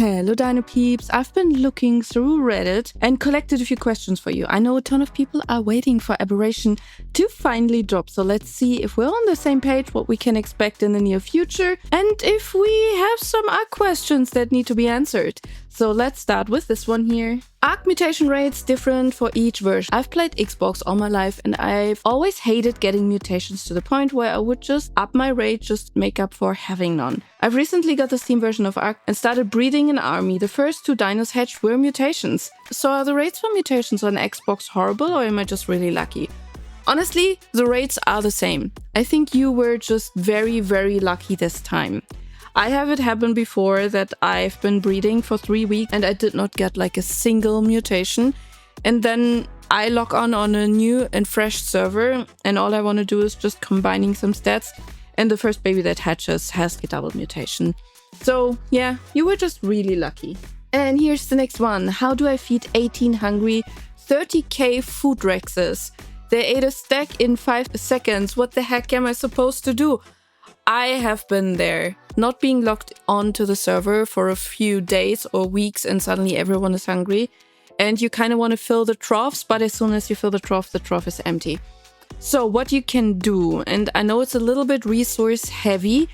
Hello Dino Peeps, I've been looking through Reddit and collected a few questions for you. I know a ton of people are waiting for Aberration to finally drop, so let's see if we're on the same page, what we can expect in the near future, and if we have some ARK questions that need to be answered. So let's start with this one here. ARK mutation rates different for each version. I've played Xbox all my life and I've always hated getting mutations to the point where I would just up my rate, just make up for having none. I've recently got the Steam version of ARK and started breeding an army. The first 2 dinos hatched were mutations. So are the rates for mutations on Xbox horrible, or am I just really lucky? Honestly, the rates are the same. I think you were just very, very lucky this time. I have it happen before that I've been breeding for 3 weeks and I did not get like a single mutation. And then I log on a new and fresh server and all I want to do is just combining some stats. And the first baby that hatches has a double mutation. So yeah, you were just really lucky. And here's the next one. How do I feed 18 hungry 30k food rexes? They ate a stack in 5 seconds. What the heck am I supposed to do? I have been there, not being logged onto the server for a few days or weeks and suddenly everyone is hungry. And you kind of want to fill the troughs, but as soon as you fill the trough is empty. So what you can do, and I know it's a little bit resource heavy,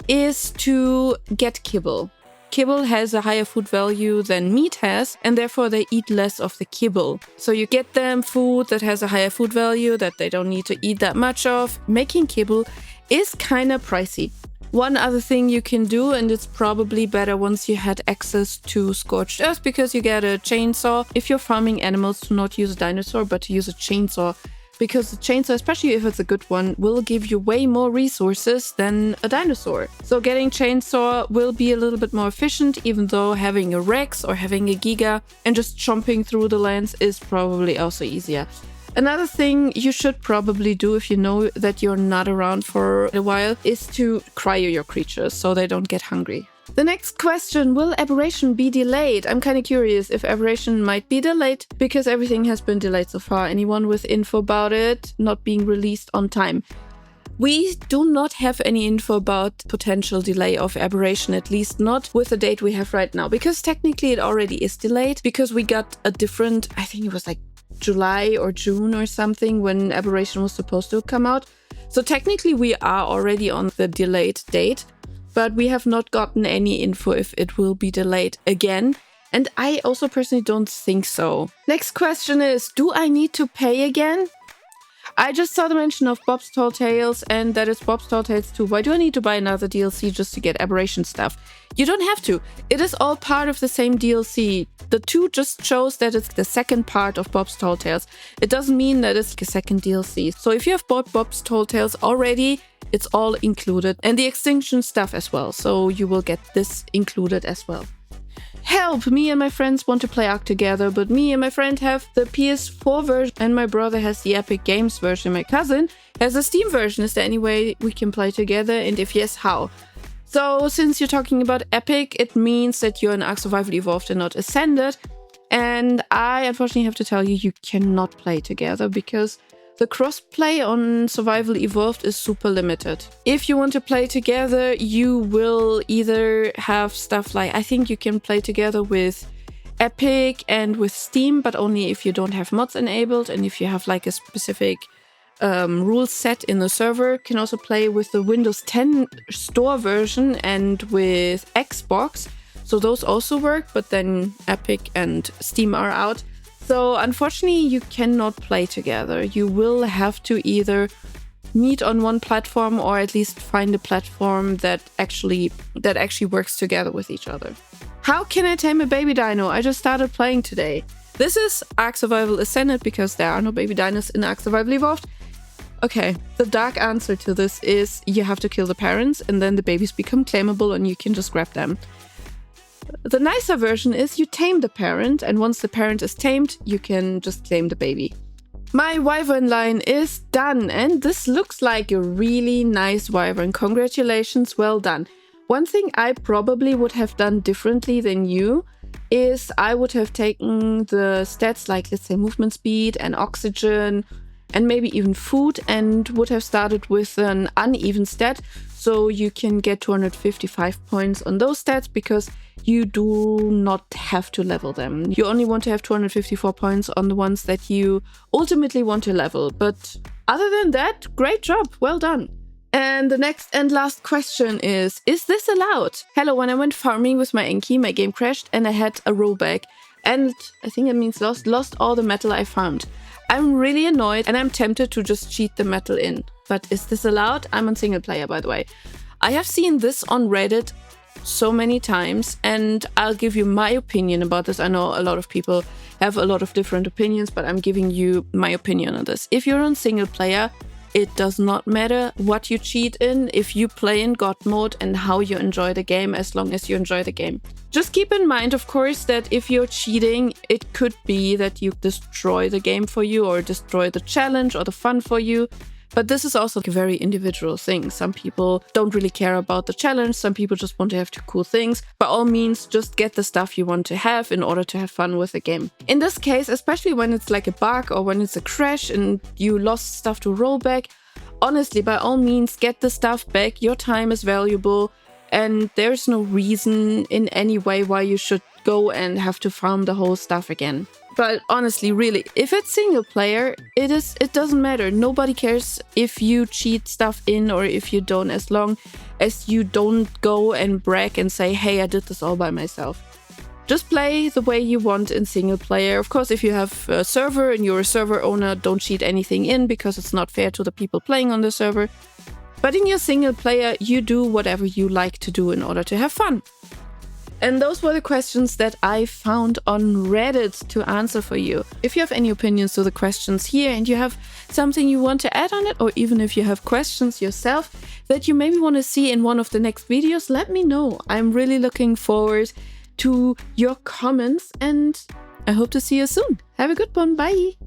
is to get kibble. Kibble has a higher food value than meat has, and therefore they eat less of the kibble. So you get them food that has a higher food value that they don't need to eat that much of. Making kibble is kind of pricey. One other thing you can do, and it's probably better once you had access to Scorched Earth because you get a chainsaw. If you're farming animals, to not use a dinosaur but to use a chainsaw, because the chainsaw, especially if it's a good one, will give you way more resources than a dinosaur. So getting chainsaw will be a little bit more efficient, even though having a Rex or having a Giga and just chomping through the lands is probably also easier. Another thing you should probably do if you know that you're not around for a while is to cryo your creatures so they don't get hungry. The next question, will Aberration be delayed? I'm kind of curious if Aberration might be delayed because everything has been delayed so far. Anyone with info about it not being released on time? We do not have any info about potential delay of Aberration, at least not with the date we have right now, because technically it already is delayed because we got a different, I think it was like July or June or something when Aberration was supposed to come out. So technically we are already on the delayed date, but we have not gotten any info if it will be delayed again. And I also personally don't think so. Next question is, do I need to pay again? I just saw the mention of Bob's Tall Tales and that is Bob's Tall Tales 2. Why do I need to buy another DLC just to get Aberration stuff? You don't have to. It is all part of the same DLC. The 2 just shows that it's the second part of Bob's Tall Tales. It doesn't mean that it's a second DLC. So if you have bought Bob's Tall Tales already, it's all included. And the extinction stuff as well. So you will get this included as well. Help! Me and my friends want to play ARK together, but me and my friend have the PS4 version and my brother has the Epic Games version. My cousin has a Steam version. Is there any way we can play together? And if yes, how? So since you're talking about Epic, it means that you're an ARK Survival Evolved and not Ascended. And I unfortunately have to tell you, you cannot play together because the crossplay on Survival Evolved is super limited. If you want to play together, you will either have stuff like, I think you can play together with Epic and with Steam, but only if you don't have mods enabled and if you have like a specific rule set in the server. You can also play with the Windows 10 store version and with Xbox. So those also work, but then Epic and Steam are out. So unfortunately, you cannot play together. You will have to either meet on one platform or at least find a platform that actually works together with each other. How can I tame a baby dino? I just started playing today. This is ARK Survival Ascended because there are no baby dinos in ARK Survival Evolved. Okay, the dark answer to this is you have to kill the parents and then the babies become claimable and you can just grab them. The nicer version is you tame the parent, and once the parent is tamed, you can just claim the baby. My Wyvern line is done, and this looks like a really nice Wyvern. Congratulations, well done. One thing I probably would have done differently than you is I would have taken the stats like, let's say, movement speed and oxygen and maybe even food, and would have started with an uneven stat so you can get 255 points on those stats because you do not have to level them. You only want to have 254 points on the ones that you ultimately want to level. But other than that, great job, well done. And the next and last question is this allowed? Hello, when I went farming with my Enki, my game crashed and I had a rollback. And I think it means lost all the metal I farmed. I'm really annoyed and I'm tempted to just cheat the metal in. But is this allowed? I'm on single player, by the way. I have seen this on Reddit so many times and I'll give you my opinion about this. I know a lot of people have a lot of different opinions, but I'm giving you my opinion on this. If you're on single player, it does not matter what you cheat in if you play in God mode and how you enjoy the game, as long as you enjoy the game. Just keep in mind, of course, that if you're cheating, it could be that you destroy the game for you or destroy the challenge or the fun for you. But this is also a very individual thing. Some people don't really care about the challenge. Some people just want to have cool things. By all means, just get the stuff you want to have in order to have fun with the game. In this case, especially when it's like a bug or when it's a crash and you lost stuff to rollback, honestly, by all means, get the stuff back. Your time is valuable and there's no reason in any way why you should go and have to farm the whole stuff again. But honestly, really, if it's single player, it doesn't matter. Nobody cares if you cheat stuff in or if you don't, as long as you don't go and brag and say, hey, I did this all by myself. Just play the way you want in single player. Of course, if you have a server and you're a server owner, don't cheat anything in because it's not fair to the people playing on the server. But in your single player, you do whatever you like to do in order to have fun. And those were the questions that I found on Reddit to answer for you. If you have any opinions to the questions here and you have something you want to add on it, or even if you have questions yourself that you maybe want to see in one of the next videos, let me know. I'm really looking forward to your comments and I hope to see you soon. Have a good one. Bye.